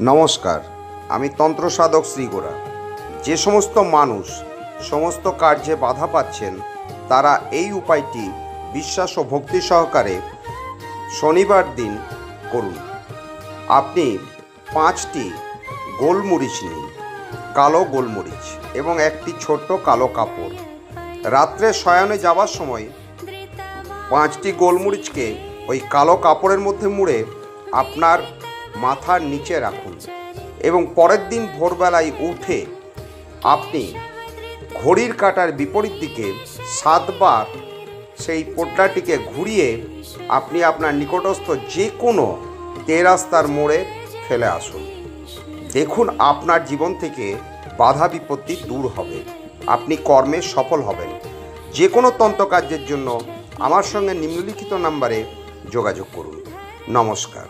নমস্কার, আমি তন্ত্র সাধক শ্রীগোড়া। যে সমস্ত মানুষ সমস্ত কার্যে বাধা পাচ্ছেন তারা এই উপায়টি বিশ্বাস ও ভক্তি সহকারে শনিবার দিন করুন। আপনি 5টি গোলমরিচ নিন, কালো গোলমরিচ, এবং একটি ছোট্ট কালো কাপড়। রাত্রে শয়নে যাওয়ার সময় 5টি গোলমরিচকে ওই কালো কাপড়ের মধ্যে মুড়ে আপনার মাথার নিচে রাখুন এবং পরের দিন ভোরবেলায় উঠে আপনি ঘড়ির কাঁটার বিপরীত দিকে 7 বার সেই পোটলাটিকে ঘুরিয়ে আপনি আপনার নিকটস্থ যে কোনো তেরাস্তার মোড়ে ফেলে আসুন। দেখুন, আপনার জীবন থেকে বাধা বিপত্তি দূর হবে, আপনি কর্মে সফল হবেন। যে কোনো তন্ত্রকার্যের জন্য আমার সঙ্গে নিম্নলিখিত নাম্বারে যোগাযোগ করুন। নমস্কার।